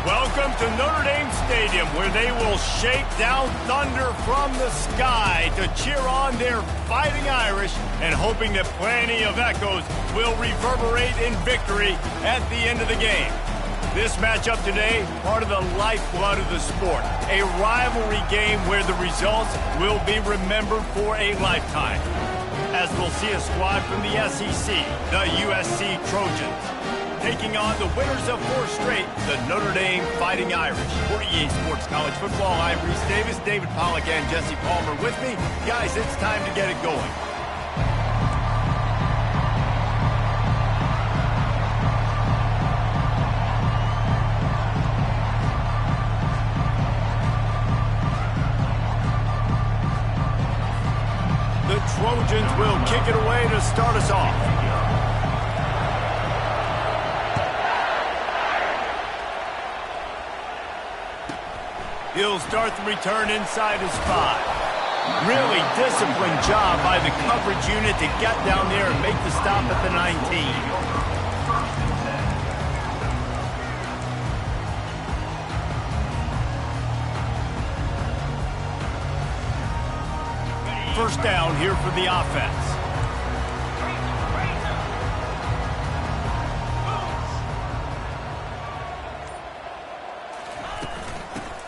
Welcome to Notre Dame Stadium, where they will shake down thunder from the sky to cheer on their Fighting Irish and hoping that plenty of echoes will reverberate in victory at the end of the game. This matchup today, part of the lifeblood of the sport, a rivalry game where the results will be remembered for a lifetime. As we'll see a squad from the SEC, the USC Trojans, taking on the winners of 4 straight, the Notre Dame Fighting Irish. For EA Sports College Football, I'm Reese Davis, David Pollack, and Jesse Palmer with me. Guys, it's time to get it going. The Trojans will kick it away to start us off. He'll start the return inside his 5. Really disciplined job by the coverage unit to get down there and make the stop at the 19. First down here for the offense.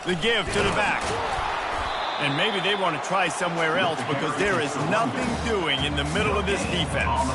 The give to the back. And maybe they want to try somewhere else because there is nothing doing in the middle of this defense.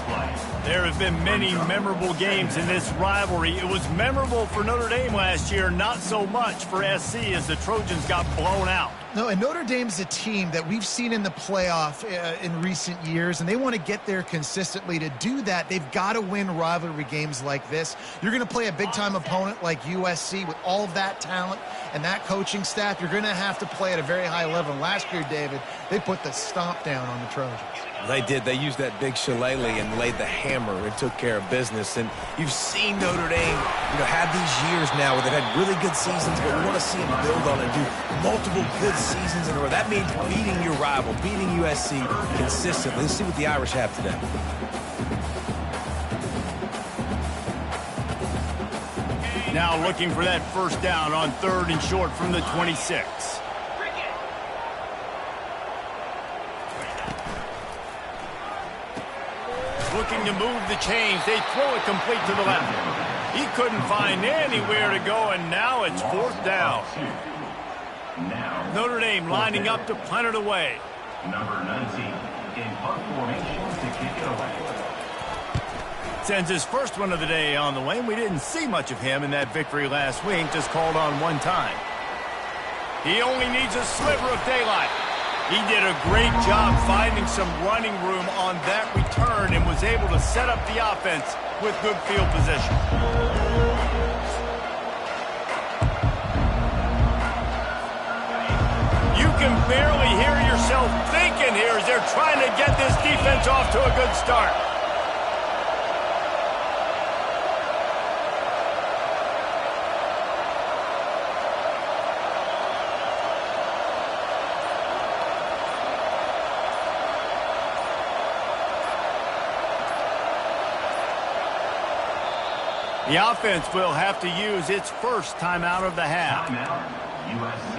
There have been many memorable games in this rivalry. It was memorable for Notre Dame last year, not so much for SC as the Trojans got blown out. No, and Notre Dame's a team that we've seen in the playoff in recent years, and they want to get there consistently. To do that, they've got to win rivalry games like this. You're going to play a big-time opponent like USC with all of that talent and that coaching staff. You're going to have to play at a very high level. And last year, David, they put the stomp down on the Trojans. They did. They used that big shillelagh and laid the hammer and took care of business. And you've seen Notre Dame, have these years now where they've had really good seasons, but we want to see them build on it and do multiple good seasons in a row. That means beating your rival, beating USC consistently. Let's see what the Irish have today. Now looking for that first down on 3rd and short from the 26. Looking to move the chains. They throw it complete to the left. He couldn't find anywhere to go, and now it's 4th down. Notre Dame lining up to punt it away. Number 19 in punt formation to kick it away. Sends his first one of the day on the way. We didn't see much of him in that victory last week, just called on one time. He only needs a sliver of daylight. He did a great job finding some running room on that return and was able to set up the offense with good field position. You can barely hear yourself thinking here as they're trying to get this defense off to a good start. The offense will have to use its first timeout of the half. Timeout, USC.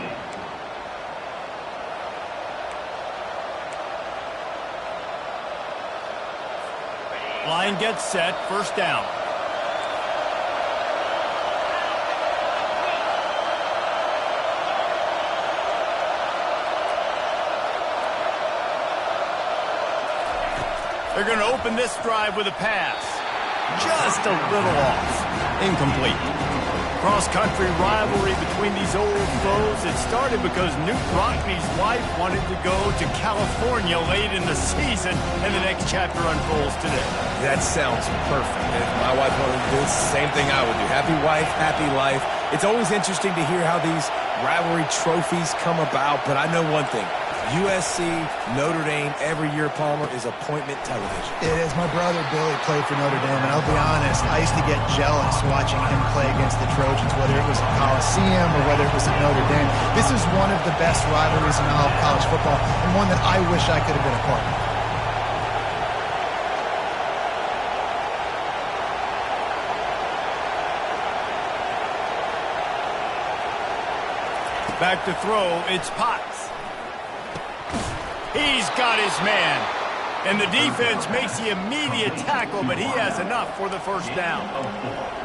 Line gets set, first down. They're going to open this drive with a pass. Just a little off. Incomplete. Cross-country rivalry between these old foes. It started because Newt Rockne's wife wanted to go to California late in the season, and the next chapter unfolds today. That sounds perfect. If my wife wanted to do it, it's the same thing I would do. Happy wife, happy life. It's always interesting to hear how these rivalry trophies come about, but I know one thing. USC, Notre Dame, every year, Palmer, is appointment television. It is. My brother Billy played for Notre Dame, and I'll be honest, I used to get jealous watching him play against the Trojans, whether it was at Coliseum or whether it was at Notre Dame. This is one of the best rivalries in all of college football, and one that I wish I could have been a part of. Back to throw, it's Potts. He's got his man. And the defense makes the immediate tackle, but he has enough for the first down.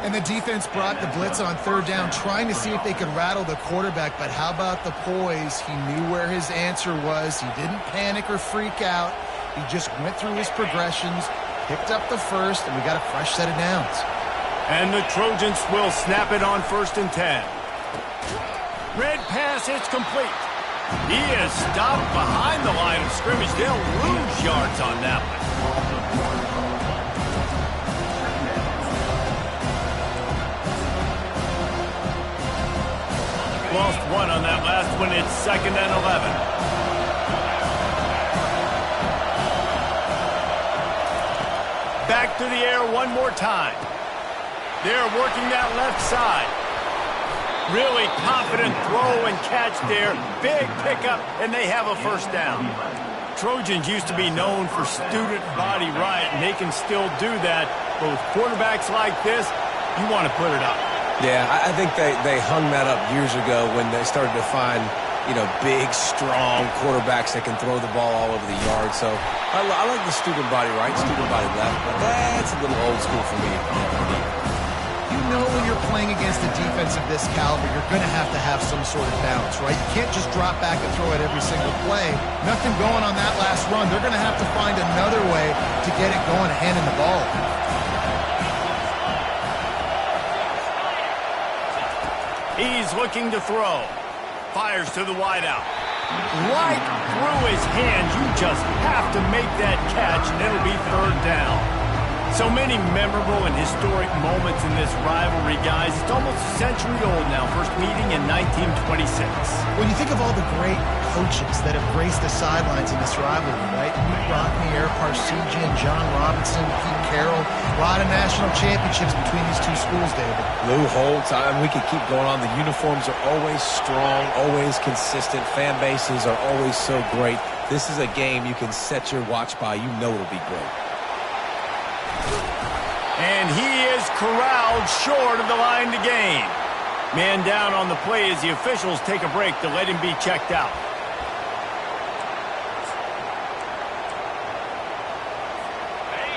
And the defense brought the blitz on third down, trying to see if they could rattle the quarterback. But how about the poise? He knew where his answer was. He didn't panic or freak out. He just went through his progressions, picked up the first, and we got a fresh set of downs. And the Trojans will snap it on 1st and 10. Red pass, it's complete. He is stopped behind the line of scrimmage. They'll lose yards on that one. Lost one on that last one. It's 2nd and 11. Back to the air one more time. They're working that left side. Really confident throw and catch there. Big pickup, and they have a first down. Trojans used to be known for student body right, and they can still do that. But with quarterbacks like this, you want to put it up. Yeah, I think they hung that up years ago when they started to find, big, strong quarterbacks that can throw the ball all over the yard. So I like the student body right, student body left, but that's a little old school for me. You know when you're playing against a defense of this caliber, you're going to have some sort of balance, right? You can't just drop back and throw it every single play. Nothing going on that last run. They're going to have to find another way to get it going, handing the ball. He's looking to throw. Fires to the wideout. Right through his hands. You just have to make that catch, and it'll be 3rd down. So many memorable and historic moments in this rivalry, guys. It's almost a century old now. First meeting in 1926. When you think of all the great coaches that have graced the sidelines in this rivalry, right? Pete Rockne, Eric Parsegian, John Robinson, Pete Carroll. A lot of national championships between these two schools, David. Lou Holtz, we could keep going on. The uniforms are always strong, always consistent. Fan bases are always so great. This is a game you can set your watch by. You know it'll be great. And he is corralled short of the line to gain. Man down on the play as the officials take a break to let him be checked out.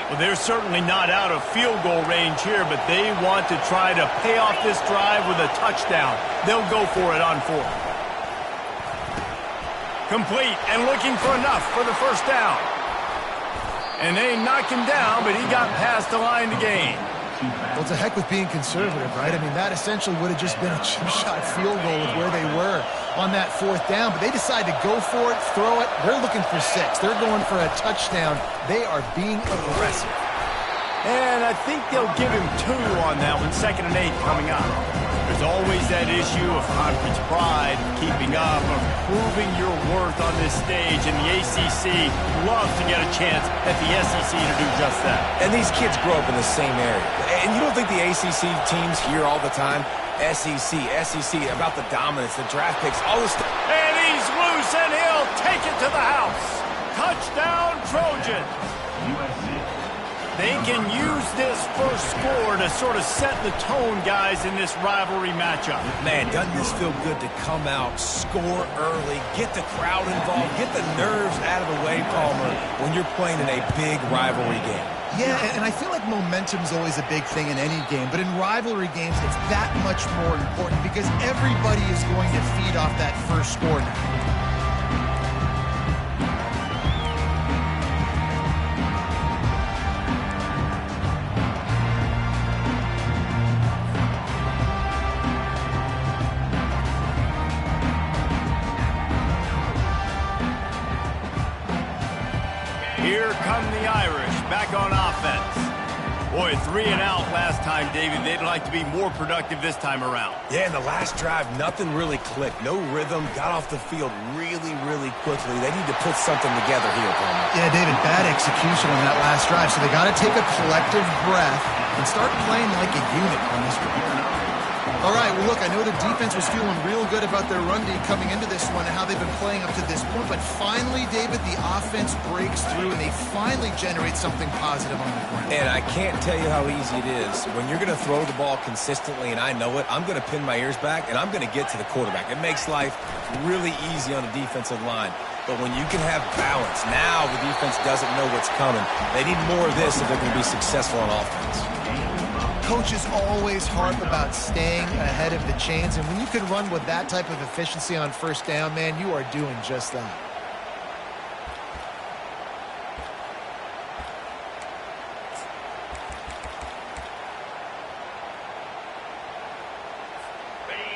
Well, they're certainly not out of field goal range here, but they want to try to pay off this drive with a touchdown. They'll go for it on 4th. Complete and looking for enough for the first down. And they knocked him down, but he got past the line to gain. Well, to heck with being conservative, right? I mean, that essentially would have just been a chip shot field goal with where they were on that 4th down. But they decide to go for it, throw it. They're looking for 6. They're going for a touchdown. They are being aggressive. And I think they'll give him 2 on that one. 2nd and 8 coming up. There's always that issue of conference pride, keeping up, of proving your worth on this stage, and the ACC loves to get a chance at the SEC to do just that. And these kids grow up in the same area. And you don't think the ACC teams hear all the time, SEC, about the dominance, the draft picks, all this stuff. And he's loose, and he'll take it to the house. Touchdown, Trojans. They can use this first score to sort of set the tone, guys, in this rivalry matchup. Man, doesn't this feel good to come out, score early, get the crowd involved, get the nerves out of the way, Palmer, when you're playing in a big rivalry game? Yeah, and I feel like momentum's always a big thing in any game, but in rivalry games, it's that much more important because everybody is going to feed off that first score now. Here come the Irish back on offense. Boy, 3 and out last time, David. They'd like to be more productive this time around. Yeah, in the last drive, nothing really clicked. No rhythm, got off the field really quickly. They need to put something together here, Palmer. Yeah, David, bad execution on that last drive. So they got to take a collective breath and start playing like a unit on this one. All right, well, look, I know the defense was feeling real good about their run D coming into this one and how they've been playing up to this point, but finally, David, the offense breaks through and they finally generate something positive on the ground. And I can't tell you how easy it is. When you're going to throw the ball consistently, and I know it, I'm going to pin my ears back, and I'm going to get to the quarterback. It makes life really easy on the defensive line. But when you can have balance, now the defense doesn't know what's coming. They need more of this if they're going to be successful on offense. Coaches always harp about staying ahead of the chains, and when you can run with that type of efficiency on first down, man, you are doing just that.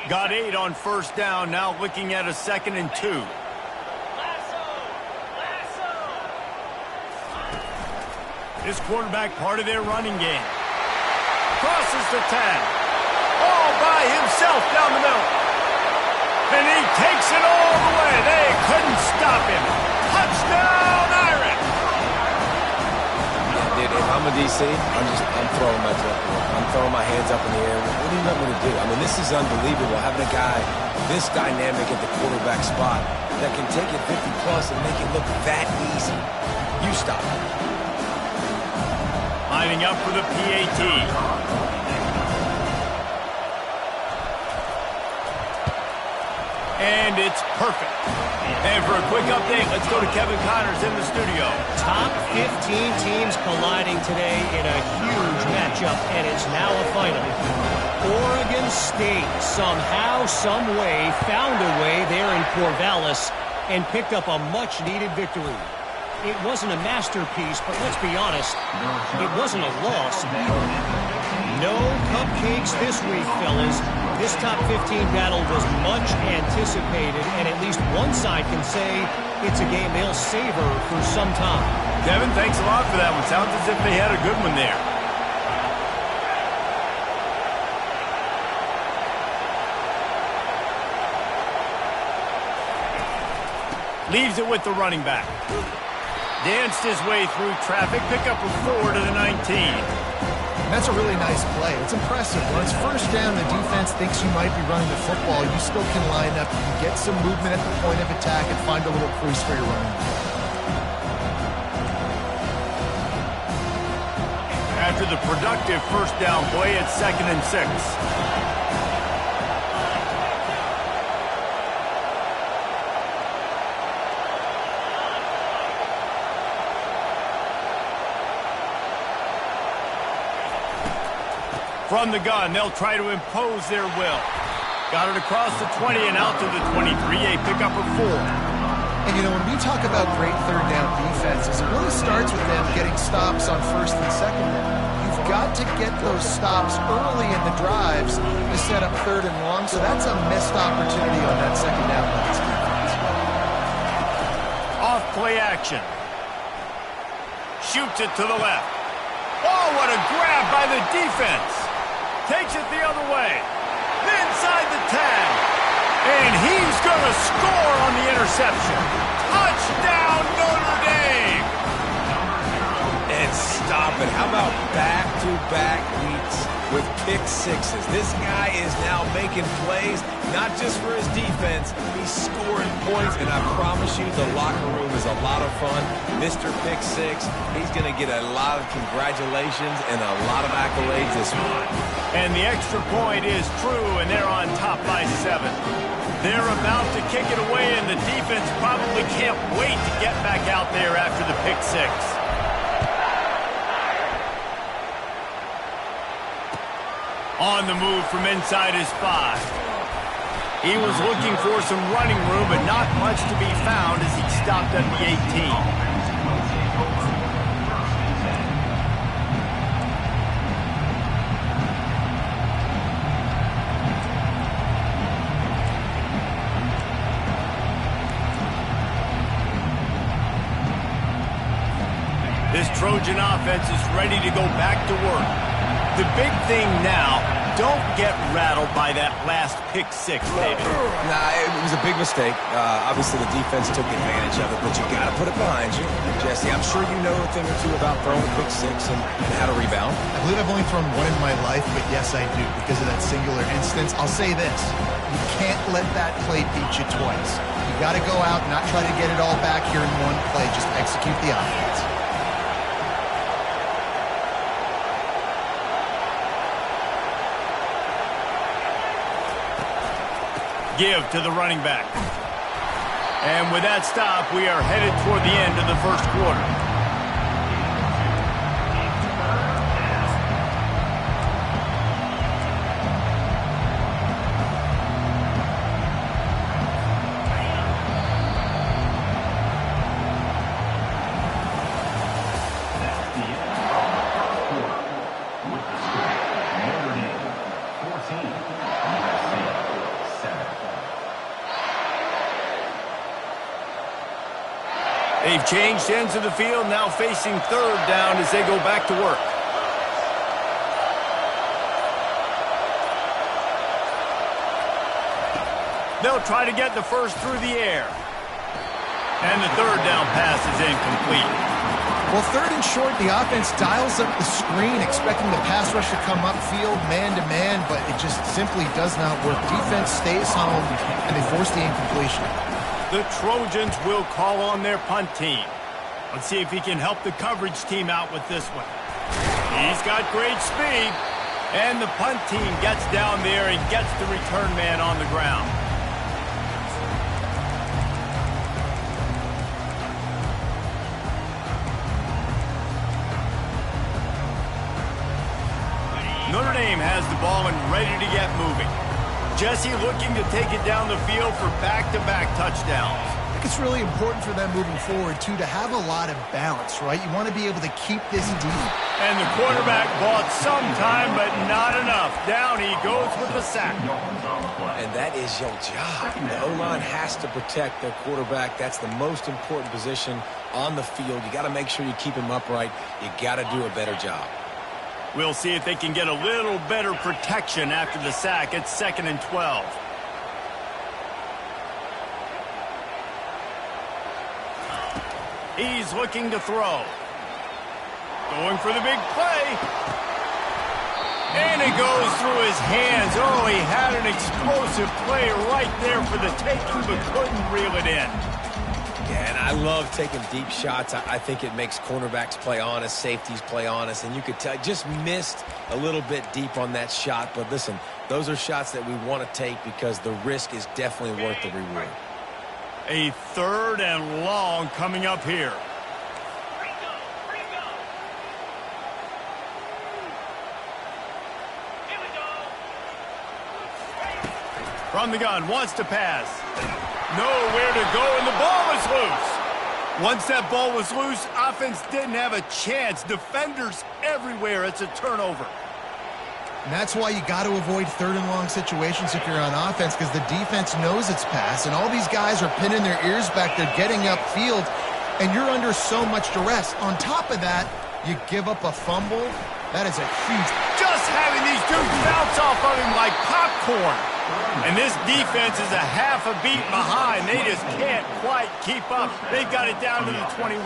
Got 8 on first down, now looking at a 2nd and 2. This quarterback part of their running game. Crosses the 10. All by himself down the middle. And he takes it all the way. They couldn't stop him. Touchdown, Irish! Yeah, dude, if I'm a DC, I'm throwing my jacket. I'm throwing my hands up in the air. What do you want me to do? I mean, this is unbelievable. Having a guy this dynamic at the quarterback spot that can take it 50-plus and make it look that easy. You stop it. Lining up for the PAT. And it's perfect. And for a quick update, let's go to Kevin Connors in the studio. Top 15 teams colliding today in a huge matchup, and it's now a final. Oregon State somehow, some way, found a way there in Corvallis and picked up a much-needed victory. It wasn't a masterpiece, but let's be honest, it wasn't a loss either. No cupcakes this week, fellas. This top 15 battle was much anticipated, and at least one side can say it's a game they'll savor for some time. Kevin, thanks a lot for that one. Sounds as if they had a good one there. Leaves it with the running back. Danced his way through traffic, pick up a 4 to the 19. That's a really nice play. It's impressive. When it's first down, the defense thinks you might be running the football. You still can line up. You can get some movement at the point of attack and find a little crease for your running. After the productive first down play, it's 2nd and 6. From the gun, they'll try to impose their will. Got it across the 20 and out to the 23, a pickup of 4. And, you know, when we talk about great third down defenses, it really starts with them getting stops on first and second down. You've got to get those stops early in the drives to set up third and long, so that's a missed opportunity on that second down by this defense. Off play action. Shoots it to the left. Oh, what a grab by the defense. Takes it the other way. Inside the 10. And he's going to score on the interception. Touchdown, Notre Dame. And stop it. How about back-to-back weeks with pick sixes? This guy is now making plays, not just for his defense. He's scoring points, and I promise you the locker room is a lot of fun. Mr. Pick Six, he's going to get a lot of congratulations and a lot of accolades this week. And the extra point is true, and they're on top by 7. They're about to kick it away, and the defense probably can't wait to get back out there after the pick 6. On the move from inside his 5. He was looking for some running room, but not much to be found as he stopped at the 18. This Trojan offense is ready to go back to work. The big thing now, don't get rattled by that last pick six, David. Nah, it was a big mistake. Obviously, the defense took advantage of it, but you got to put it behind you. Jesse, I'm sure you know a thing or two about throwing a pick six and how to rebound. I believe I've only thrown one in my life, but yes, I do, because of that singular instance. I'll say this. You can't let that play beat you twice. You got to go out and not try to get it all back here in one play. Just execute the offense. Give to the running back. And with that stop, we are headed toward the end of the first quarter. They've changed ends of the field, now facing third down as they go back to work. They'll try to get the first through the air. And the third down pass is incomplete. Well, third and short, the offense dials up the screen, expecting the pass rush to come upfield man-to-man, but it just simply does not work. Defense stays home, and they force the incompletion. The Trojans will call on their punt team. Let's see if he can help the coverage team out with this one. He's got great speed, and the punt team gets down there and gets the return man on the ground. Notre Dame has the ball and ready to get moving. Jesse looking to take it down the field for back-to-back touchdowns. I think it's really important for them moving forward, too, to have a lot of balance, right? You want to be able to keep this deep. And the quarterback bought some time, but not enough. Down he goes with the sack. And that is your job. The O-line has to protect their quarterback. That's the most important position on the field. You got to make sure you keep him upright. You got to do a better job. We'll see if they can get a little better protection after the sack. It's 2nd and 12. He's looking to throw. Going for the big play. And it goes through his hands. Oh, he had an explosive play right there for the taking, but couldn't reel it in. Yeah, and I love taking deep shots. I think it makes cornerbacks play honest, safeties play honest, and you could tell just missed a little bit deep on that shot. But listen, those are shots that we want to take because the risk is definitely worth the reward. A 3rd and long coming up here. From the gun, wants to pass. Nowhere to go, and the ball is loose. Once that ball was loose, offense didn't have a chance. Defenders everywhere. It's a turnover. And that's why you got to avoid 3rd and long situations if you're on offense, because the defense knows it's pass, and all these guys are pinning their ears back. They're getting upfield, and you're under so much duress. On top of that, you give up a fumble. That is a huge... Just having these dudes bounce off of him like popcorn. And this defense is a half a beat behind. They just can't quite keep up. They've got it down to the 21.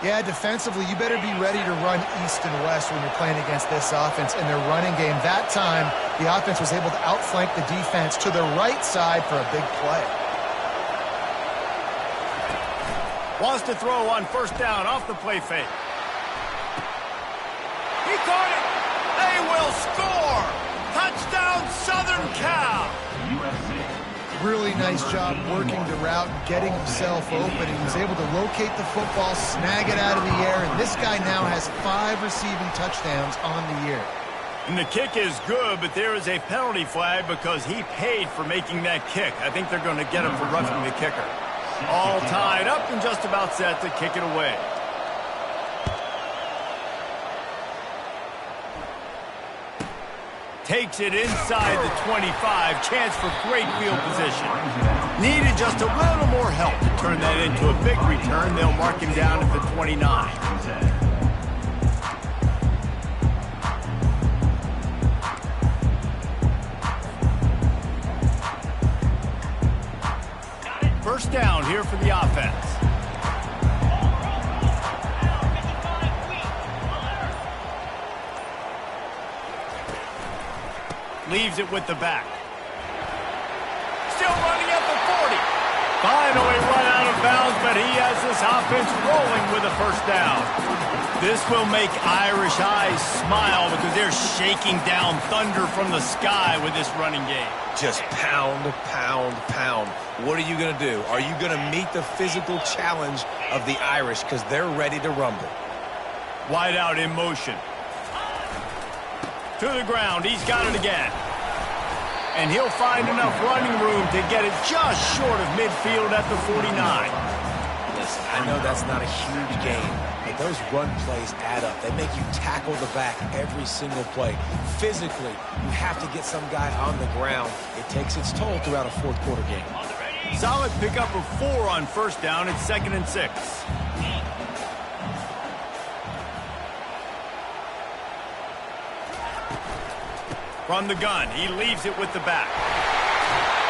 Yeah, defensively, you better be ready to run east and west when you're playing against this offense and their running game. That time, the offense was able to outflank the defense to the right side for a big play. Wants to throw on 1st down off the play fake. He caught it. They will score. Touchdown, Southern Cal. Really nice job working the route and getting himself open. He was able to locate the football, snag it out of the air, and this guy now has 5 receiving touchdowns on the year. And the kick is good, but there is a penalty flag because he paid for making that kick. I think they're going to get him for roughing the kicker. All tied up and just about set to kick it away. Takes it inside the 25. Chance for great field position. Needed just a little more help to turn that into a big return. They'll mark him down at the 29. here for the offense. Leaves it with the back. Still running at the 40. Finally run out of bounds, but he has this offense rolling with a first down. This will make Irish eyes smile because they're shaking down thunder from the sky with this running game. Just pound, pound, pound. What are you going to do? Are you going to meet the physical challenge of the Irish because they're ready to rumble? Wide out in motion. To the ground. He's got it again. And he'll find enough running room to get it just short of midfield at the 49. Listen, I know that's not a huge game, but those run plays add up. They make you tackle the back every single play. Physically, you have to get some guy on the ground. It takes its toll throughout a fourth quarter game. Solid pickup of 4 on first down. It's 2nd and 6. From the gun, he leaves it with the back.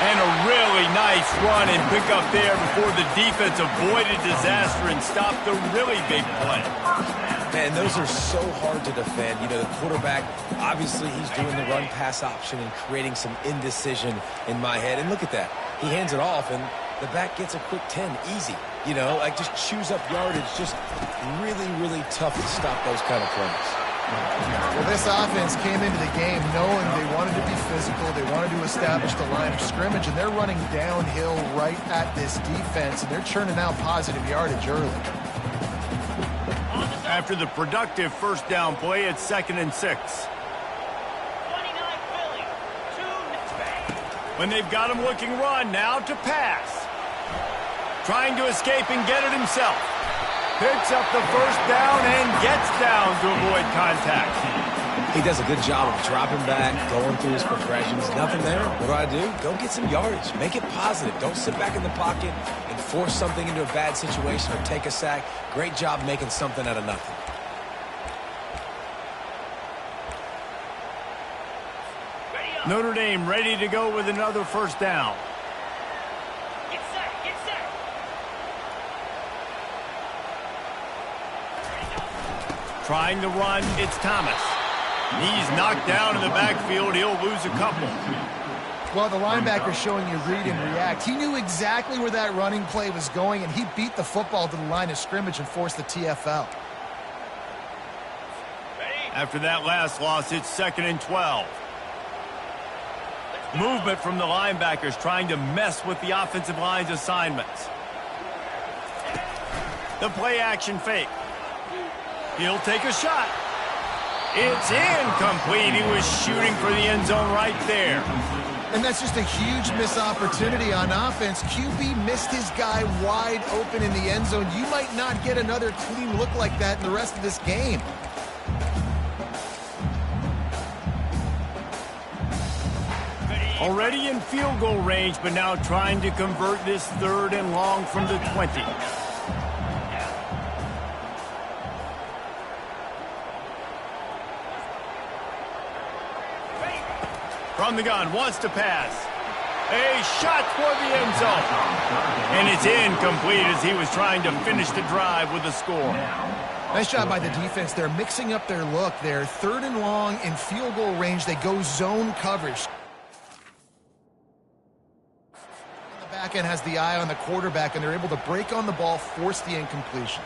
And a really nice run and pick up there before the defense avoided disaster and stopped the really big play. Man, those are so hard to defend. You know, the quarterback, obviously he's doing the run-pass option and creating some indecision in my head. And look at that. He hands it off, and the back gets a quick 10. Easy. You know, like just chews up yardage. Just really, really tough to stop those kind of plays. Well, this offense came into the game knowing they wanted to be physical, they wanted to establish the line of scrimmage, and they're running downhill right at this defense, and they're churning out positive yardage early. After the productive first down play, it's 2nd and 6. When they've got him looking run, now to pass. Trying to escape and get it himself. Picks up the first down and gets down to avoid contact. He does a good job of dropping back, going through his progressions. Nothing there. What do? Go get some yardage. Make it positive. Don't sit back in the pocket and force something into a bad situation or take a sack. Great job making something out of nothing. Notre Dame ready to go with another first down. Trying to run, it's Thomas. He's knocked down in the backfield. He'll lose a couple. Well, the linebacker's showing you read and react. He knew exactly where that running play was going, and he beat the football to the line of scrimmage and forced the TFL. After that last loss, it's 2nd and 12. Movement from the linebackers trying to mess with the offensive line's assignments. The play action fake. He'll take a shot. It's incomplete. He was shooting for the end zone right there. And that's just a huge missed opportunity on offense. QB missed his guy wide open in the end zone. You might not get another clean look like that in the rest of this game. Already in field goal range, but now trying to convert this 3rd and long from the 20. From the gun, wants to pass. A shot toward the end zone. And it's incomplete as he was trying to finish the drive with a score. Nice job by the defense. They're mixing up their look. They're 3rd and long in field goal range. They go zone coverage. The back end has the eye on the quarterback, and they're able to break on the ball, force the incompletion.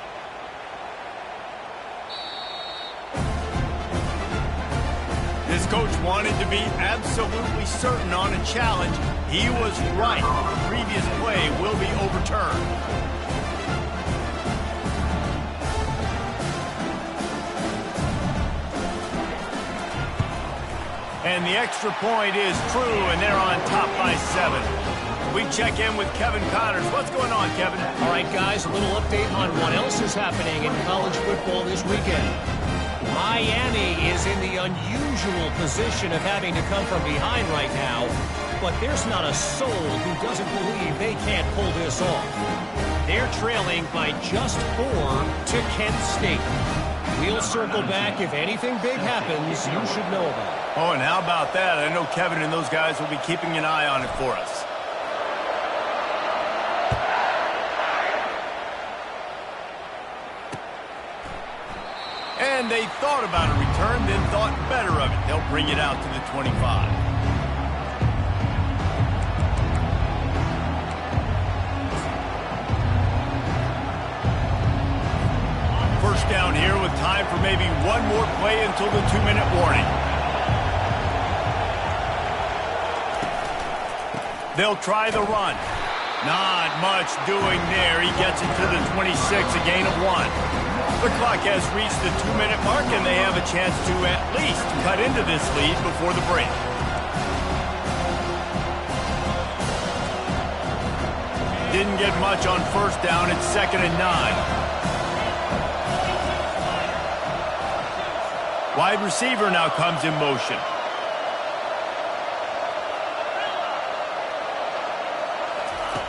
This coach wanted to be absolutely certain on a challenge. He was right. The previous play will be overturned. And the extra point is true, and they're on top by 7. We check in with Kevin Connors. What's going on, Kevin? All right, guys, a little update on what else is happening in college football this weekend. Miami is in the unusual position of having to come from behind right now, but there's not a soul who doesn't believe they can't pull this off. They're trailing by just 4 to Kent State. We'll circle back. If anything big happens, you should know about it. Oh, and how about that? I know Kevin and those guys will be keeping an eye on it for us. they thought about a return, then thought better of it. They'll bring it out to the 25. First down here with time for maybe one more play until the 2-minute warning. They'll try the run. Not much doing there. He gets it to the 26, a gain of 1. The clock has reached the 2-minute mark, and they have a chance to at least cut into this lead before the break. Didn't get much on first down. It's 2nd and 9. Wide receiver now comes in motion.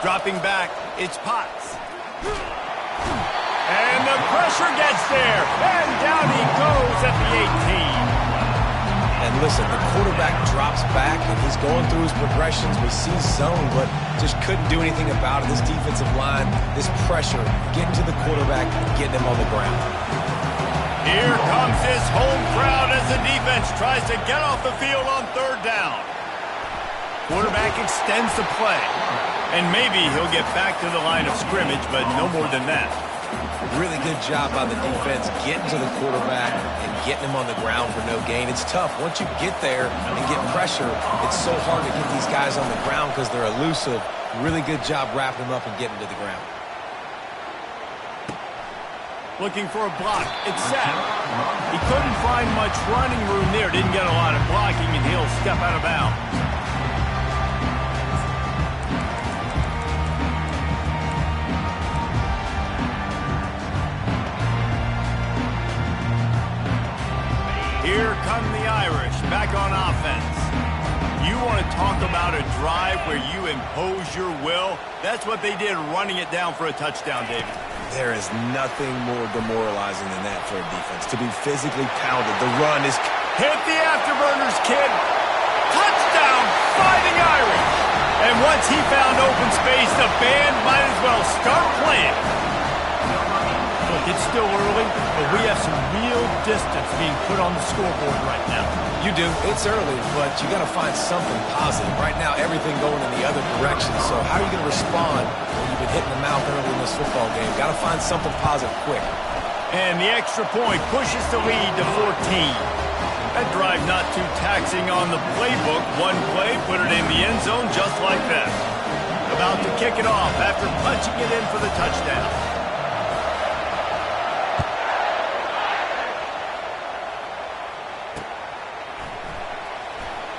Dropping back, it's Potts. And the pressure gets there, and down he goes at the 18. And listen, the quarterback drops back, and he's going through his progressions. We see zone, but just couldn't do anything about it. This defensive line, this pressure, getting to the quarterback, getting him on the ground. Here comes his home crowd as the defense tries to get off the field on 3rd down. Quarterback extends the play. And maybe he'll get back to the line of scrimmage, but no more than that. Really good job by the defense getting to the quarterback and getting him on the ground for no gain. It's tough. Once you get there and get pressure, it's so hard to get these guys on the ground because they're elusive. Really good job wrapping them up and getting to the ground. Looking for a block. It's set. He couldn't find much running room there. Didn't get a lot of blocking, and he'll step out of bounds. Here come the Irish, back on offense. You want to talk about a drive where you impose your will? That's what they did, running it down for a touchdown, David. There is nothing more demoralizing than that for a defense. To be physically pounded, the run is... Hit the afterburners, kid! Touchdown, Fighting Irish! And once he found open space, the band might as well start playing. Look, it's still early, but we have some real distance being put on the scoreboard right now. You do. It's early, but you got to find something positive. Right now, everything going in the other direction. So how are you going to respond when you've been hitting the mouth early in this football game? Got to find something positive quick. And the extra point pushes the lead to 14. That drive not too taxing on the playbook. One play, put it in the end zone just like that. About to kick it off after punching it in for the touchdown.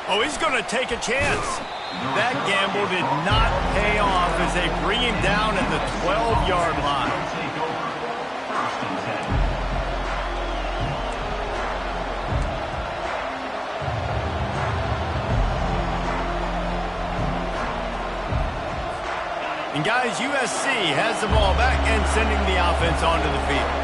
Oh, he's going to take a chance. That gamble did not pay off as they bring him down at the 12-yard line. And guys, USC has the ball back and sending the offense onto the field.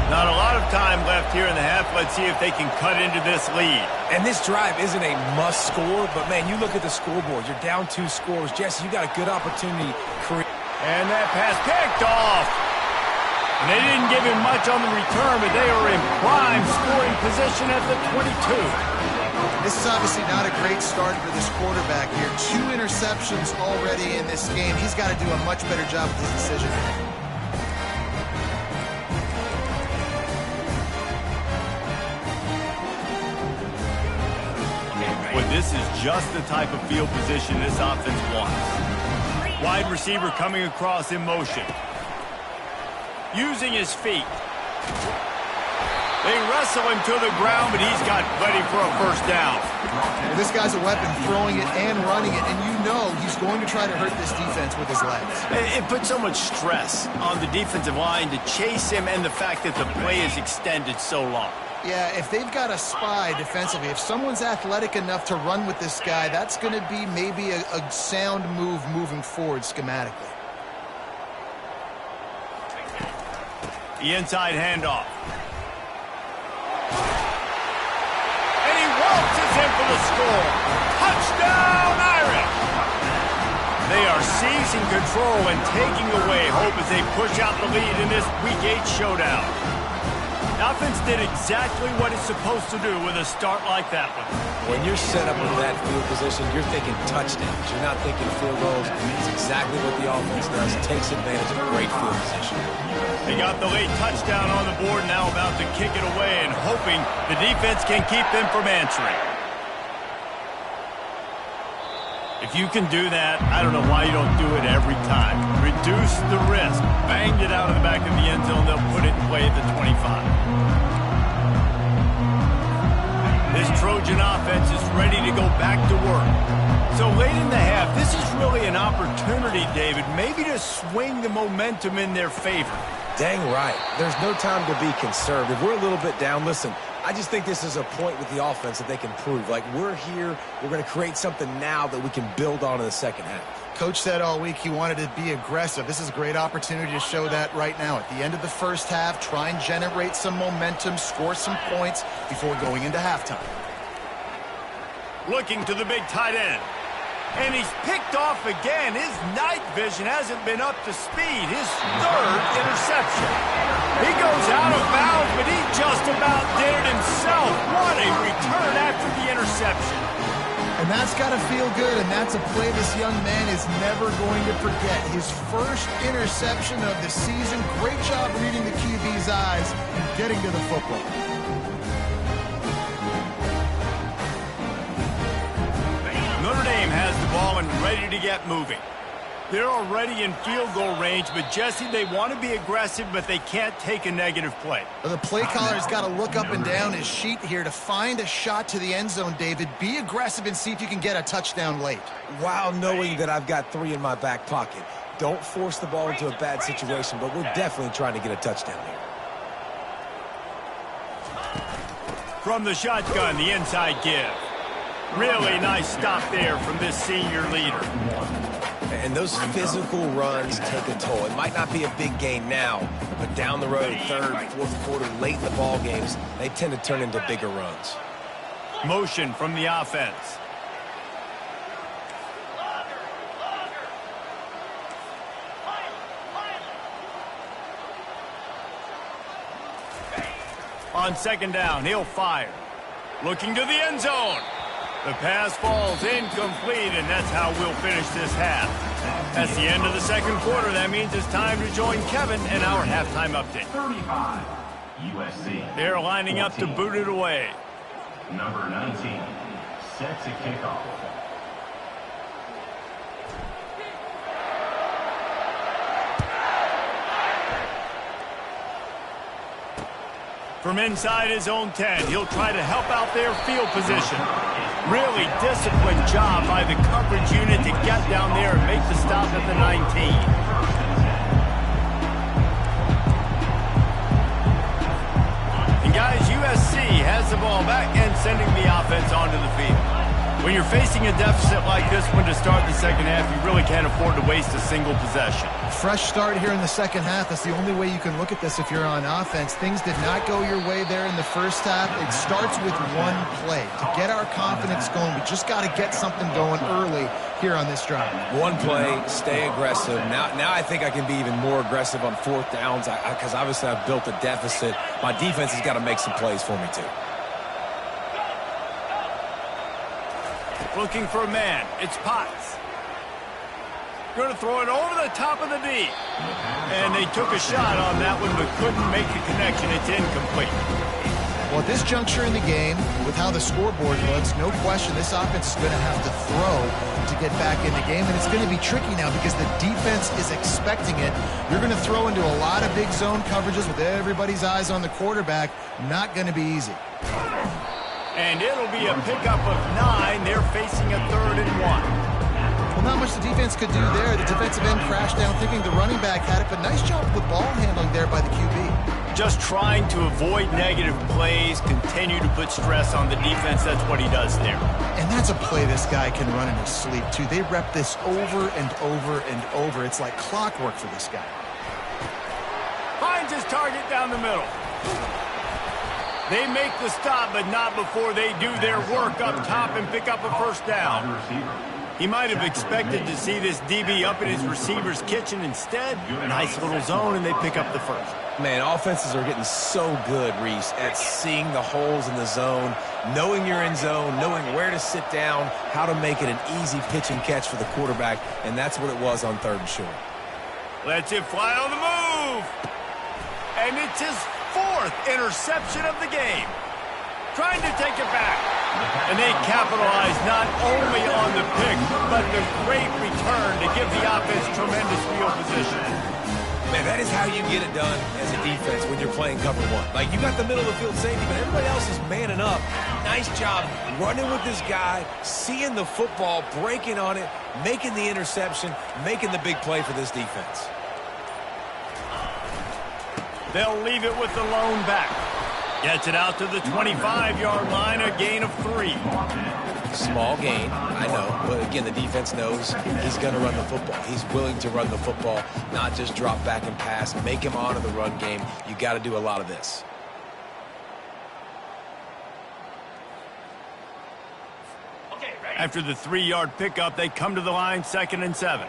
Not a lot of time left here in the half. Let's see if they can cut into this lead. And this drive isn't a must score, but man, you look at the scoreboard. You're down 2 scores. Jesse, you got a good opportunity. And that pass picked off. And they didn't give him much on the return, but they are in prime scoring position at the 22. This is obviously not a great start for this quarterback here. 2 interceptions already in this game. He's got to do a much better job with his decision. But this is just the type of field position this offense wants. Wide receiver coming across in motion. Using his feet. They wrestle him to the ground, but he's got plenty for a first down. Well, this guy's a weapon, throwing it and running it, and you know he's going to try to hurt this defense with his legs. It puts so much stress on the defensive line to chase him and the fact that the play is extended so long. Yeah, if they've got a spy defensively, if someone's athletic enough to run with this guy, that's going to be maybe a sound move moving forward schematically. The inside handoff. And he waltzes in for the score. Touchdown, Irish! They are seizing control and taking away hope as they push out the lead in this Week 8 showdown. Offense did exactly what it's supposed to do with a start like that one. When you're set up with that field position, you're thinking touchdowns. You're not thinking field goals. It's exactly what the offense does. It takes advantage of great field position. They got the late touchdown on the board, now about to kick it away and hoping the defense can keep them from answering. If you can do that, I don't know why you don't do it every time. Reduce the risk. Banged it out of the back of the end zone. They'll put it in play at the 25. This Trojan offense is ready to go back to work. So late in the half, this is really an opportunity, David, maybe to swing the momentum in their favor. Dang right. There's no time to be conservative. We're a little bit down. Listen, I just think this is a point with the offense that they can prove. Like, we're here, we're going to create something now that we can build on in the second half. Coach said all week he wanted to be aggressive. This is a great opportunity to show that right now. At the end of the first half, try and generate some momentum, score some points before going into halftime. Looking to the big tight end. And he's picked off again. His night vision hasn't been up to speed. His third interception. He goes out of bounds, but he just about did it himself. What a return after the interception. And that's got to feel good, and that's a play this young man is never going to forget. His first interception of the season. Great job reading the QB's eyes and getting to the football. Notre Dame has the ball and ready to get moving. They're already in field goal range, but Jesse, they want to be aggressive, but they can't take a negative play. Well, the play caller's got to look up and down his sheet here to find a shot to the end zone, David. Be aggressive and see if you can get a touchdown late. While knowing that I've got 3 in my back pocket. Don't force the ball into a bad situation, but we're definitely trying to get a touchdown here. From the shotgun, the inside give. Really nice stop there from this senior leader. And those physical runs take a toll. It might not be a big gain now, but down the road, third, fourth quarter, late in the ball games, they tend to turn into bigger runs. Motion from the offense. On second down, he'll fire. Looking to the end zone. The pass falls incomplete, and that's how we'll finish this half. That's the end of the second quarter. That means it's time to join Kevin in our halftime update. 35, USC. They're lining up to boot it away. Number 19, set to kick off. From inside his own 10, he'll try to help out their field position. Really disciplined job by the coverage unit to get down there and make the stop at the 19. And guys, USC has the ball back and sending the offense onto the field. When you're facing a deficit like this one to start the second half, you really can't afford to waste a single possession. Fresh start here in the second half. That's the only way you can look at this if you're on offense. Things did not go your way there in the first half. It starts with one play. To get our confidence going, we just got to get something going early here on this drive. One play, stay aggressive. Now I think I can be even more aggressive on fourth downs because obviously I've built a deficit. My defense has got to make some plays for me too. Looking for a man. It's Potts. Going to throw it over the top of the D. And they took a shot on that one, but couldn't make the connection. It's incomplete. Well, at this juncture in the game, with how the scoreboard looks, no question this offense is going to have to throw to get back in the game. And it's going to be tricky now because the defense is expecting it. You're going to throw into a lot of big zone coverages with everybody's eyes on the quarterback. Not going to be easy. And it'll be a pickup of 9. They're facing a 3rd and 1. Well, not much the defense could do there. The defensive end crashed down thinking the running back had it, but nice job with ball handling there by the QB. Just trying to avoid negative plays, continue to put stress on the defense. That's what he does there. And that's a play this guy can run in his sleep, too. They rep this over and over and over. It's like clockwork for this guy. Finds his target down the middle. They make the stop, but not before they do their work up top and pick up a first down. He might have expected to see this DB up in his receiver's kitchen. Instead, a nice little zone, and they pick up the first. Man, offenses are getting so good, Reese, at seeing the holes in the zone, knowing you're in zone, knowing where to sit down, how to make it an easy pitch and catch for the quarterback, and that's what it was on 3rd and short. Lets it fly on the move. And it's his 4th interception of the game. Trying to take it back. And they capitalize not only on the pick, but the great return to give the offense tremendous field position. Man, that is how you get it done as a defense when you're playing cover 1. Like, you got the middle of the field safety, but everybody else is manning up. Nice job running with this guy, seeing the football, breaking on it, making the interception, making the big play for this defense. They'll leave it with the lone back. Gets it out to the 25-yard line, a gain of 3. Small gain, I know, but again, the defense knows he's going to run the football. He's willing to run the football, not just drop back and pass, make him honor the run game. You got to do a lot of this. After the 3-yard pickup, they come to the line, 2nd and 7.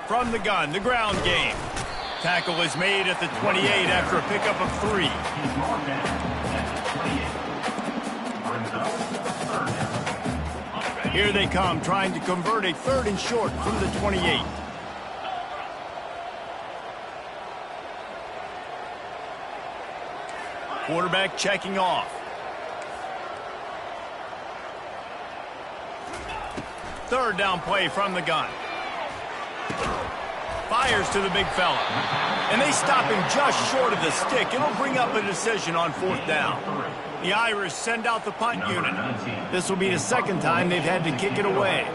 From the gun, the ground game. Tackle is made at the 28 after a pickup of 3. Here they come, trying to convert a 3rd and short from the 28. Quarterback checking off. Third down play from the gun. Fires to the big fella. And they stop him just short of the stick. It'll bring up a decision on 4th down. The Irish send out the punt unit. This will be the 2nd time they've had to kick it away.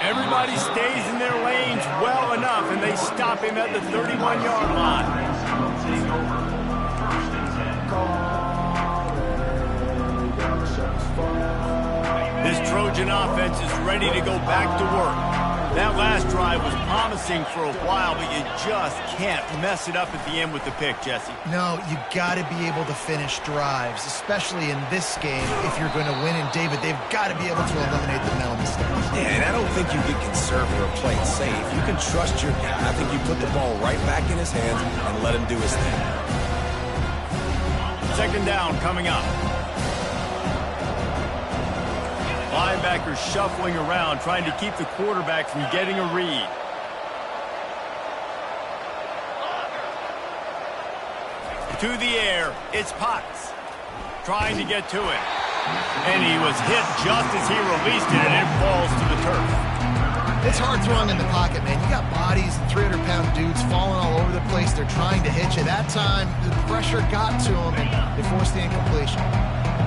Everybody stays in their lanes well enough, and they stop him at the 31-yard line. This Trojan offense is ready to go back to work. That last drive was promising for a while, but you just can't mess it up at the end with the pick, Jesse. No, you got to be able to finish drives, especially in this game. If you're going to win, and David, they've got to be able to eliminate the mental mistakes. Yeah, and I don't think you get conservative or play it safe. You can trust your guy. I think you put the ball right back in his hands and let him do his thing. 2nd down coming up. Linebackers shuffling around, trying to keep the quarterback from getting a read. To the air, it's Potts. Trying to get to it. And he was hit just as he released it, and it falls to the turf. It's hard throwing in the pocket, man. You got bodies and 300-pound dudes falling all over the place. They're trying to hit you. That time, the pressure got to them, and they forced the incompletion.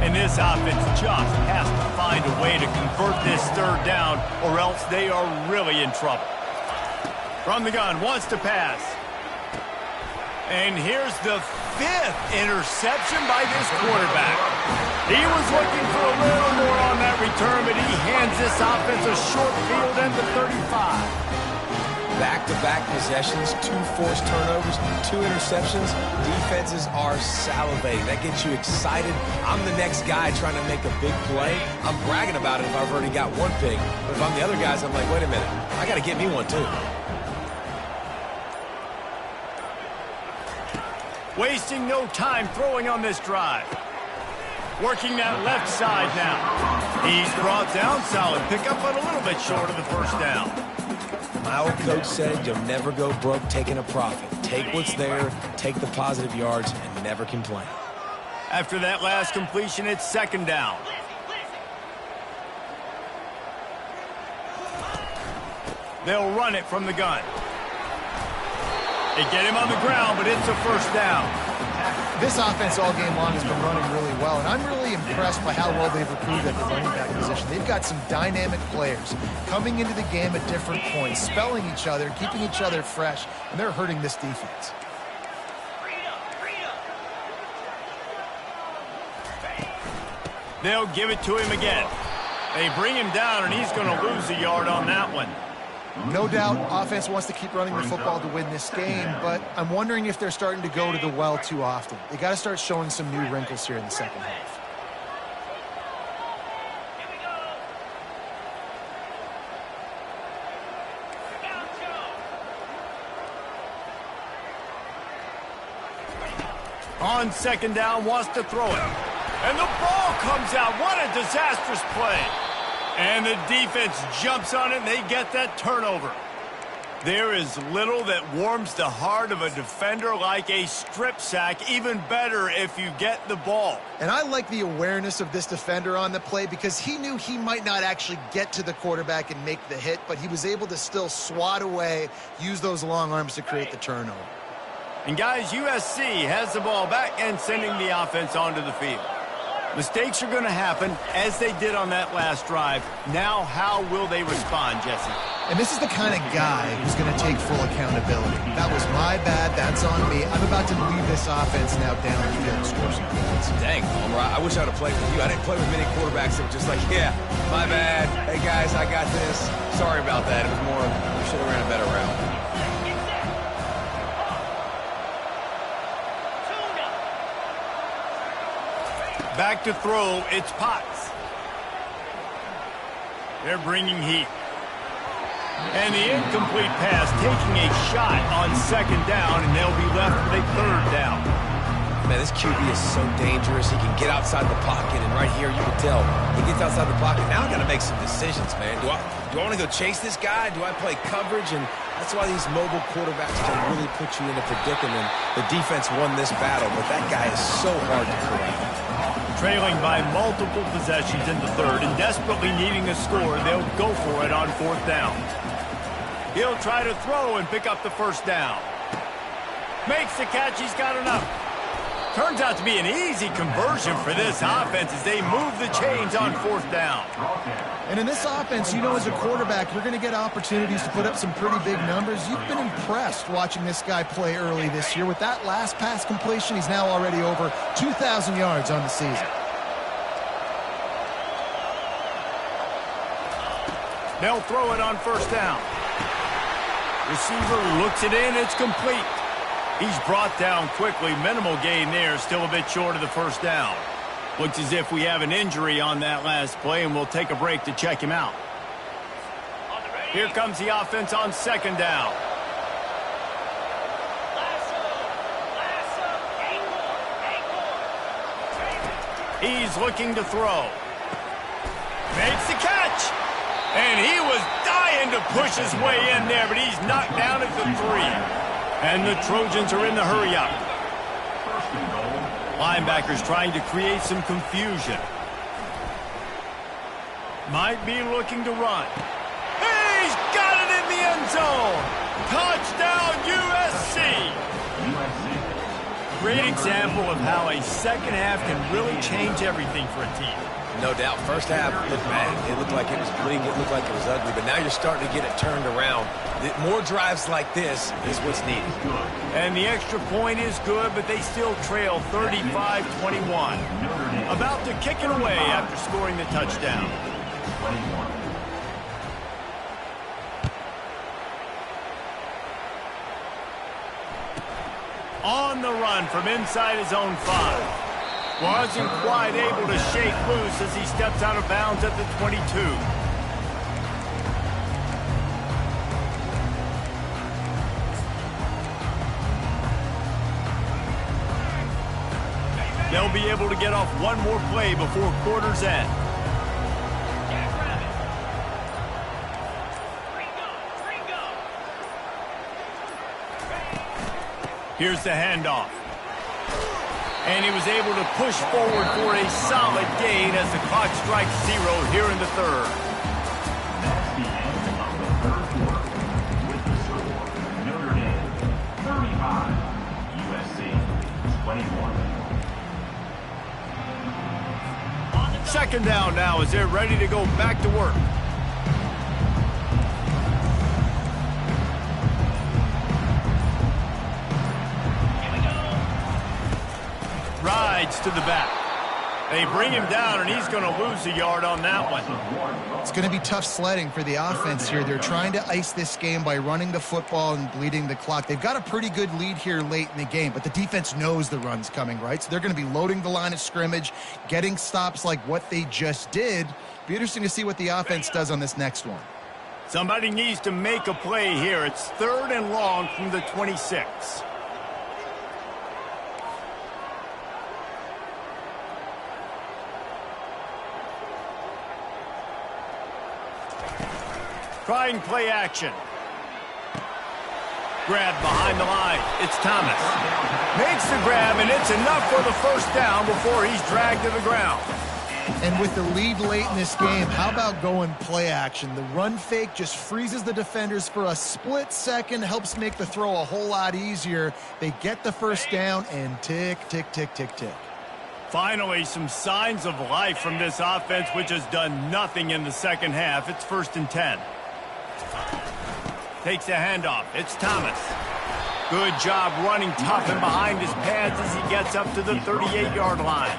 And this offense just has to find a way to convert this 3rd down, or else they are really in trouble. From the gun, wants to pass. And here's the 5th interception by this quarterback. He was looking for a little more on that return, but he hands this offense a short field at the 35. Back-to-back possessions, 2 forced turnovers, 2 interceptions. Defenses are salivating. That gets you excited. I'm the next guy trying to make a big play. I'm bragging about it if I've already got 1 pick. But if I'm the other guys, I'm like, wait a minute. I got to get me 1 too. Wasting no time throwing on this drive. Working that left side now. He's brought down, solid pickup, but a little bit short of the 1st down. My old coach said you'll never go broke taking a profit. Take what's there, take the positive yards, and never complain. After that last completion, it's 2nd down. They'll run it from the gun. They get him on the ground, but it's a 1st down. This offense all game long has been running really well, and I'm really impressed by how well they've recruited at the running back position. They've got some dynamic players coming into the game at different points, spelling each other, keeping each other fresh, and they're hurting this defense. They'll give it to him again. They bring him down, and he's going to lose a yard on that one. No doubt, offense wants to keep running the football to win this game, but I'm wondering if they're starting to go to the well too often. They got to start showing some new wrinkles here in the second half. On second down, wants to throw it. And the ball comes out. What a disastrous play. And the defense jumps on it, and they get that turnover. There is little that warms the heart of a defender like a strip sack. Even better if you get the ball. And I like the awareness of this defender on the play because he knew he might not actually get to the quarterback and make the hit, but he was able to still swat away, use those long arms to create the turnover. And guys, USC has the ball back and sending the offense onto the field. Mistakes are going to happen, as they did on that last drive. Now, how will they respond, Jesse? And this is the kind of guy who's going to take full accountability. That was my bad. That's on me. I'm about to lead this offense now down the field and score some points. Dang, Palmer, I wish I would have played with you. I didn't play with many quarterbacks that were just like, yeah, my bad. Hey, guys, I got this. Sorry about that. It was more, we should have ran a better route. Back to throw, it's Potts. They're bringing heat. And the incomplete pass taking a shot on second down, and they'll be left with a third down. Man, this QB is so dangerous. He can get outside the pocket, and right here you can tell he gets outside the pocket. Now I got to make some decisions, man. Do I want to go chase this guy? Do I play coverage? And that's why these mobile quarterbacks can really put you in a predicament. The defense won this battle, but that guy is so hard to corral. Trailing by multiple possessions in the third and desperately needing a score, they'll go for it on fourth down. He'll try to throw and pick up the first down. Makes the catch, he's got enough. Turns out to be an easy conversion for this offense as they move the chains on fourth down. And in this offense, you know, as a quarterback, you're going to get opportunities to put up some pretty big numbers. You've been impressed watching this guy play early this year. With that last pass completion, he's now already over 2,000 yards on the season. They'll throw it on first down. Receiver looks it in, it's complete. He's brought down quickly. Minimal gain there, still a bit short of the first down. Looks as if we have an injury on that last play, and we'll take a break to check him out. Here comes the offense on second down. He's looking to throw. Makes the catch. And he was dying to push his way in there, but he's knocked down at the 3. And the Trojans are in the hurry-up. Linebackers trying to create some confusion. Might be looking to run. He's got it in the end zone. Touchdown, USC. Great example of how a second half can really change everything for a team. No doubt. First half looked bad. It looked like it was bleeding. It looked like it was ugly. But now you're starting to get it turned around. More drives like this is what's needed. And the extra point is good, but they still trail 35-21. About to kick it away after scoring the touchdown. On the run from inside his own 5. Wasn't quite able to shake loose as he steps out of bounds at the 22. They'll be able to get off one more play before quarter's end. Here's the handoff. And he was able to push forward for a solid gain as the clock strikes 0 here in the third. That's the end of the third quarter. With the score, Notre Dame 35, USC 21. Second down now as they're ready to go back to work. Rides to the back. They bring him down, and he's going to lose a yard on that one. It's going to be tough sledding for the offense here. They're trying to ice this game by running the football and bleeding the clock. They've got a pretty good lead here late in the game, but the defense knows the run's coming, right? So they're going to be loading the line of scrimmage, getting stops like what they just did. Be interesting to see what the offense does on this next one. Somebody needs to make a play here. It's 3rd and long from the 26. Trying play action. Grab behind the line. It's Thomas. Makes the grab, and it's enough for the first down before he's dragged to the ground. And with the lead late in this game, how about going play action? The run fake just freezes the defenders for a split second, helps make the throw a whole lot easier. They get the first down, and tick, tick, tick, tick, tick. Finally, some signs of life from this offense, which has done nothing in the second half. It's 1st and 10. Takes a handoff. It's Thomas. Good job running tough and behind his pads as he gets up to the 38-yard line.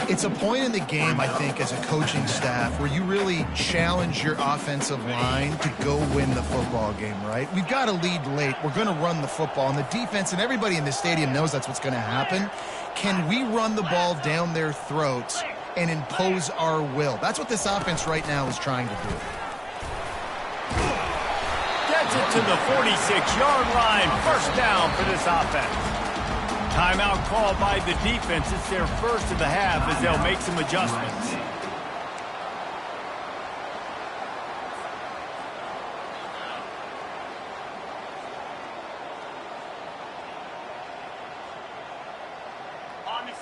It's a point in the game, I think, as a coaching staff where you really challenge your offensive line to go win the football game, right? We've got to lead late. We're going to run the football. And the defense and everybody in the stadium knows that's what's going to happen. Can we run the ball down their throats and impose our will? That's what this offense right now is trying to do. Gets it to the 46-yard line. First down for this offense. Timeout called by the defense. It's their first of the half as they'll make some adjustments.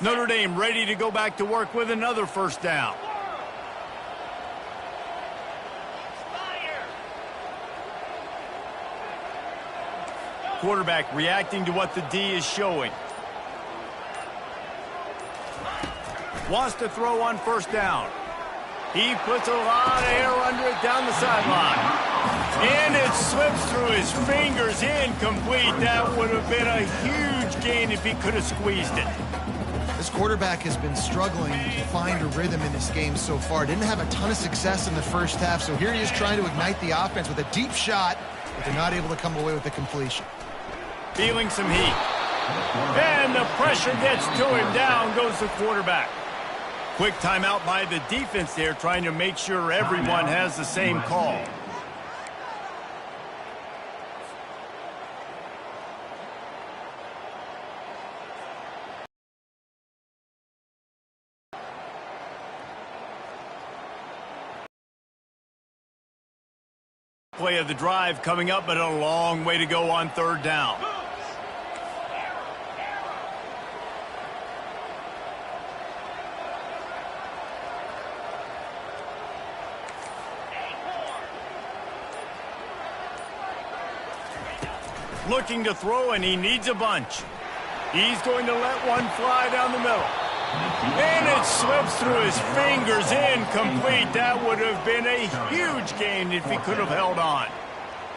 Notre Dame ready to go back to work with another first down. Quarterback reacting to what the D is showing. Wants to throw on first down. He puts a lot of air under it down the sideline. And it slips through his fingers, incomplete. That would have been a huge gain if he could have squeezed it. This quarterback has been struggling to find a rhythm in this game so far. Didn't have a ton of success in the first half, so here he is trying to ignite the offense with a deep shot, but they're not able to come away with the completion. Feeling some heat. And the pressure gets to him. Down goes the quarterback. Quick timeout by the defense there, trying to make sure everyone has the same call. Play of the drive coming up, but a long way to go on third down. Looking to throw, and he needs a bunch. He's going to let one fly down the middle. And it slips through his fingers, incomplete. That would have been a huge gain if he could have held on.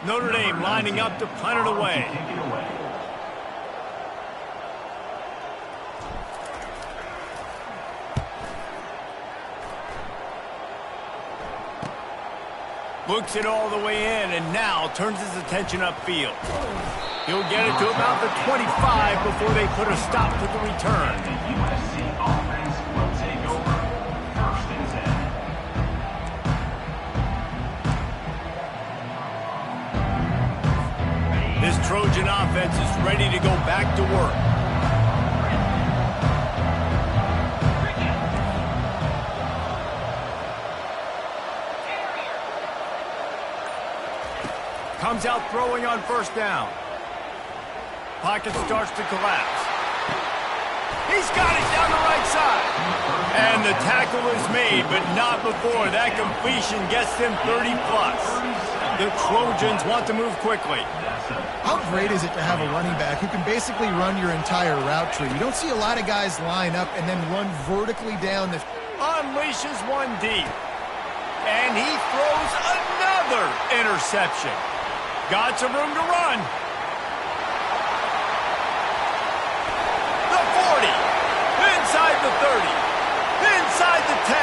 Notre Dame lining up to punt it away. Looks it all the way in, and now turns his attention upfield. He'll get it to about the 25 before they put a stop to the return. USC offense will take over 1st and 10. This Trojan offense is ready to go back to work. Comes out throwing on first down. Pocket starts to collapse. He's got it down the right side. And the tackle is made, but not before. That completion gets them 30-plus. The Trojans want to move quickly. How great is it to have a running back who can basically run your entire route tree? You don't see a lot of guys line up and then run vertically down the... Unleashes one deep. And he throws another interception. Got some room to run. The 40. Inside the 30. 10.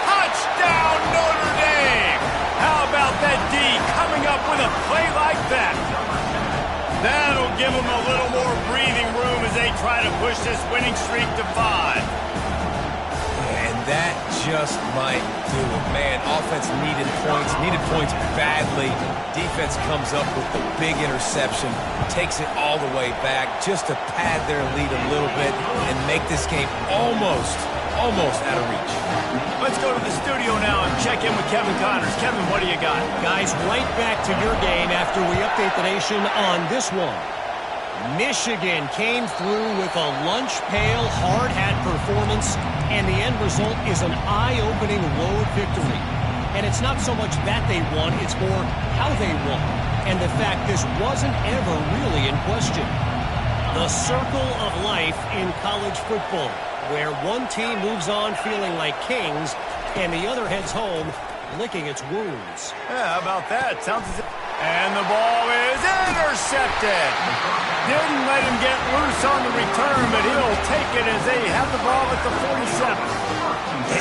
Touchdown, Notre Dame! How about that D coming up with a play like that? That'll give them a little more breathing room as they try to push this winning streak to 5. And that just might do it. Man, offense needed points badly. Defense comes up with the big interception, takes it all the way back just to pad their lead a little bit and make this game almost out of reach. Let's go to the studio now and check in with Kevin Connors. Kevin, what do you got? Guys, right back to your game after we update the nation on this one. Michigan came through with a lunch pail hard hat performance, and the end result is an eye-opening road victory. And it's not so much that they won, it's more how they won, and the fact this wasn't ever really in question. The circle of life in college football, where one team moves on feeling like kings, and the other heads home licking its wounds. Yeah, how about that? Sounds as if... And the ball is intercepted. Didn't let him get loose on the return, but he'll take it as they have the ball at the 47.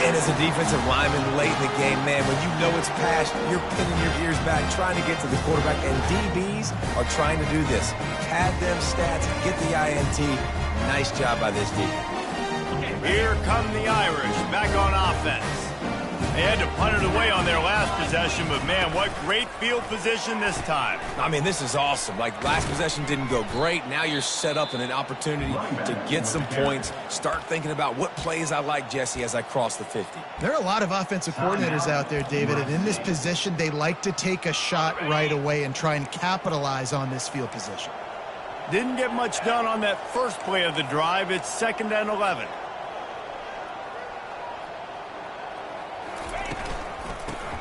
And as a defensive lineman late in the game, man, when you know it's past, you're pinning your ears back, trying to get to the quarterback, and DBs are trying to do this. Pad them stats, get the INT. Nice job by this D. Here come the Irish, back on offense. They had to punt it away on their last possession, but man, what great field position this time. I mean, this is awesome. Like, last possession didn't go great. Now you're set up in an opportunity to get some points. Start thinking about what plays I like, Jesse, as I cross the 50. There are a lot of offensive coordinators out there, David, and in this position, they like to take a shot right away and try and capitalize on this field position. Didn't get much done on that first play of the drive. It's 2nd and 11.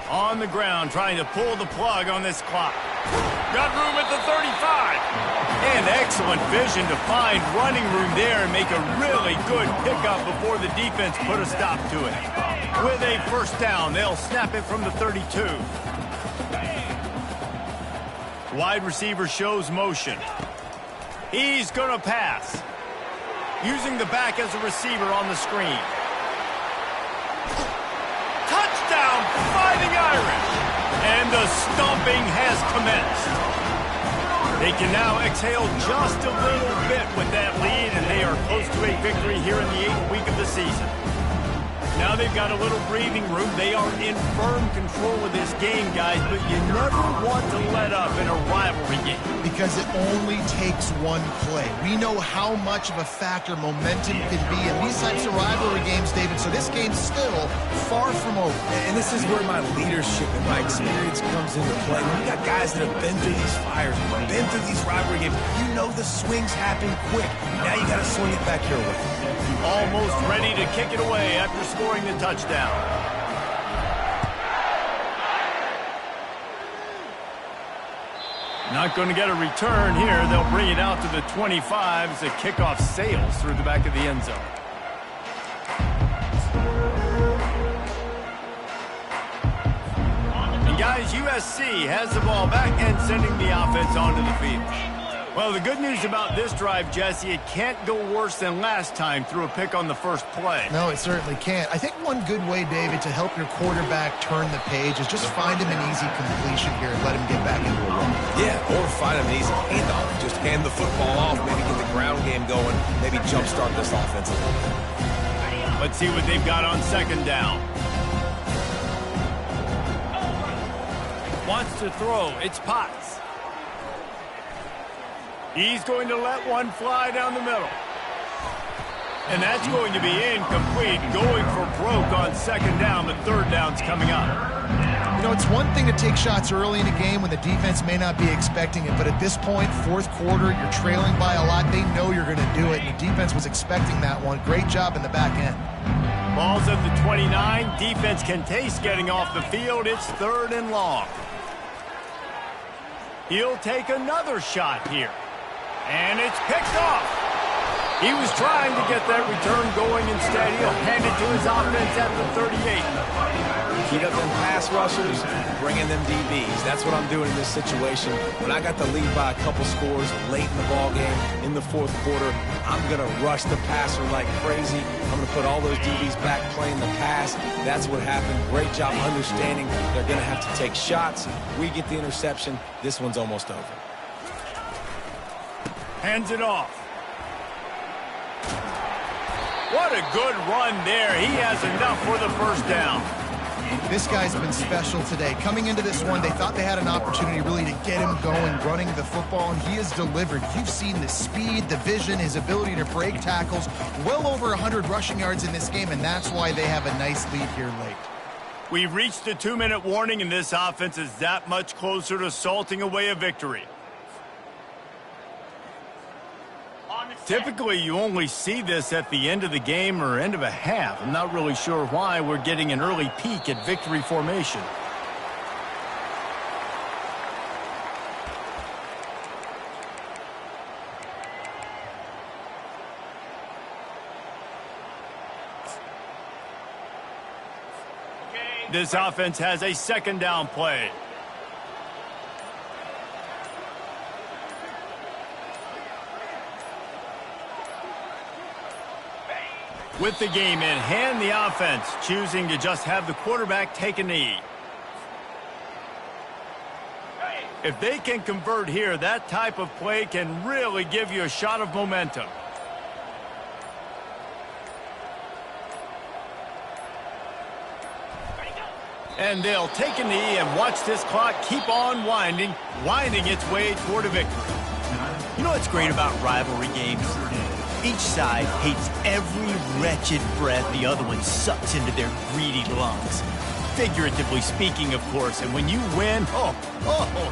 On the ground, trying to pull the plug on this clock. Got room at the 35. And excellent vision to find running room there and make a really good pickup before the defense put a stop to it. With a first down, they'll snap it from the 32. Wide receiver shows motion. He's going to pass. Using the back as a receiver on the screen. Touchdown, Fighting Irish! And the stomping has commenced. They can now exhale just a little bit with that lead, and they are close to a victory here in the 8th week of the season. Now they've got a little breathing room. They are in firm control of this game, guys, but you never want to let up in a rivalry game. Because it only takes one play. We know how much of a factor momentum can be in these types of rivalry games, David, so this game's still far from over. And this is where my leadership and my experience comes into play. When you got guys that have been through these fires, been through these rivalry games, you know the swings happen quick. Now you got to swing it back your way. Almost ready to kick it away after scoring the touchdown. Not going to get a return here. They'll bring it out to the 25 as the kickoff sails through the back of the end zone. And guys, USC has the ball back and sending the offense onto the field. Well, the good news about this drive, Jesse, it can't go worse than last time through a pick on the first play. No, it certainly can't. I think one good way, David, to help your quarterback turn the page is just find him an easy completion here and let him get back into a run. Yeah, or find him an easy handoff. Just hand the football off, maybe get the ground game going, maybe jumpstart this offense a little bit. Let's see what they've got on 2nd down. Wants to throw. It's Potts. He's going to let one fly down the middle. And that's going to be incomplete. Going for broke on 2nd down, but 3rd down's coming up. You know, it's one thing to take shots early in a game when the defense may not be expecting it, but at this point, 4th quarter, you're trailing by a lot. They know you're going to do it, and the defense was expecting that one. Great job in the back end. Ball's at the 29. Defense can taste getting off the field. It's 3rd and long. He'll take another shot here. And it's picked off. He was trying to get that return going instead. He'll hand it to his offense at the 38. Heat up them pass rushers, bring in them DBs. That's what I'm doing in this situation. When I got the lead by a couple scores late in the ball game, in the fourth quarter, I'm going to rush the passer like crazy. I'm going to put all those DBs back playing the pass. That's what happened. Great job understanding they're going to have to take shots. We get the interception. This one's almost over. Hands it off. What a good run there. He has enough for the first down. This guy's been special today. Coming into this one, they thought they had an opportunity really to get him going, running the football, and he has delivered. You've seen the speed, the vision, his ability to break tackles. Well over 100 rushing yards in this game, and that's why they have a nice lead here late. We've reached the 2-minute warning, and this offense is that much closer to salting away a victory. Typically, you only see this at the end of the game or end of a half. I'm not really sure why we're getting an early peek at victory formation. This offense has a second down play. With the game in hand, the offense choosing to just have the quarterback take a knee. If they can convert here, that type of play can really give you a shot of momentum. And they'll take a knee and watch this clock keep on winding its way toward a victory. You know what's great about rivalry games? Each side hates every wretched breath the other one sucks into their greedy lungs. Figuratively speaking, of course, and when you win, oh,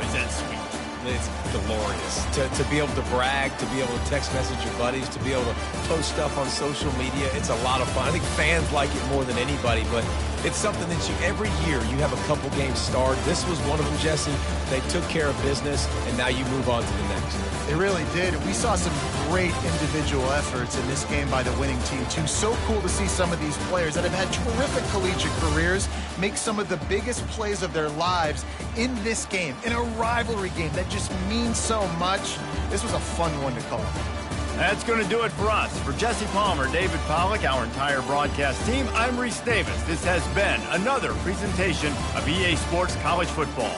is that sweet. It's glorious. To be able to brag, to be able to text message your buddies, to be able to post stuff on social media, it's a lot of fun. I think fans like it more than anybody, but it's something that every year you have a couple games starred. This was one of them, Jesse. They took care of business, and now you move on to the next. They really did. We saw some great individual efforts in this game by the winning team, too. So cool to see some of these players that have had terrific collegiate careers make some of the biggest plays of their lives in this game, in a rivalry game that just means so much. This was a fun one to call. That's going to do it for us. For Jesse Palmer, David Pollack, our entire broadcast team, I'm Reese Davis. This has been another presentation of EA Sports College Football.